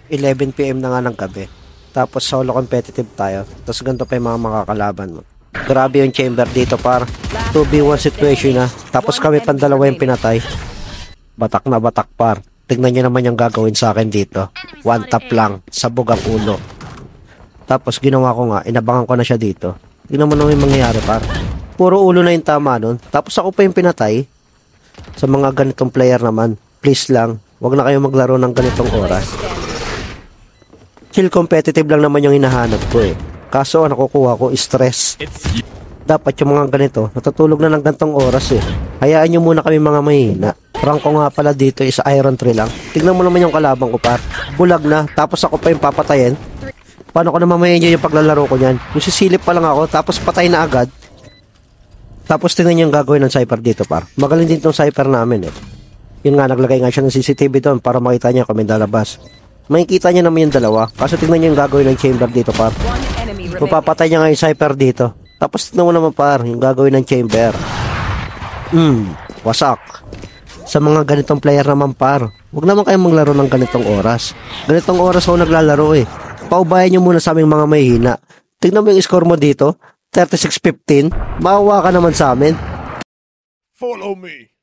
11 PM na nga ng gabi. Tapos solo competitive tayo. Tapos ganito pa yung mga makakalaban mo. Grabe yung chamber dito par. 2v1 situation na. Tapos kami pandalawa yung pinatay. Batak na batak par. Tignan nyo naman yung gagawin sa akin dito. One tap lang. Sabog ang ulo. Tapos ginawa ko nga. Inabangan ko na siya dito. Tignan mo naman yung mangyayari par. Puro ulo na yung tama nun. Tapos ako pa yung pinatay. Sa mga ganitong player naman. Please lang. Huwag na kayo maglaro ng ganitong oras. Chill competitive lang naman yung hinahanap ko eh. Kaso ang nakukuha ko stress. Dapat yung mga ganito, natutulog na ng gantong oras eh. Hayaan nyo muna kami mga mahina. Rank ko nga pala dito is Iron 3 lang. Tignan mo naman yung kalabang ko par. Bulag na, tapos ako pa yung papatayin. Paano ko naman mahina yung paglalaro ko niyan? Yung sisilip pa lang ako, tapos patay na agad. Tapos tingnan yung gagawin ng Cypher dito par. Magaling din tong Cypher namin eh. Yun nga, naglagay nga siya ng CCTV doon para makita niya kung may lalabas. Makikita niya naman yung dalawa. Kaso tingnan niyo yung gagawin ng chamber dito par. Papapatay niya nga yung Cypher dito. Tapos tignan mo naman par, yung gagawin ng chamber. Wasak. Sa mga ganitong player naman par, huwag naman kayong maglaro ng ganitong oras. Ganitong oras ako naglalaro eh. Paubayan nyo muna sa aming mga mahihina. Tignan mo yung score mo dito, 36-15. Maawa ka naman sa amin. Follow me.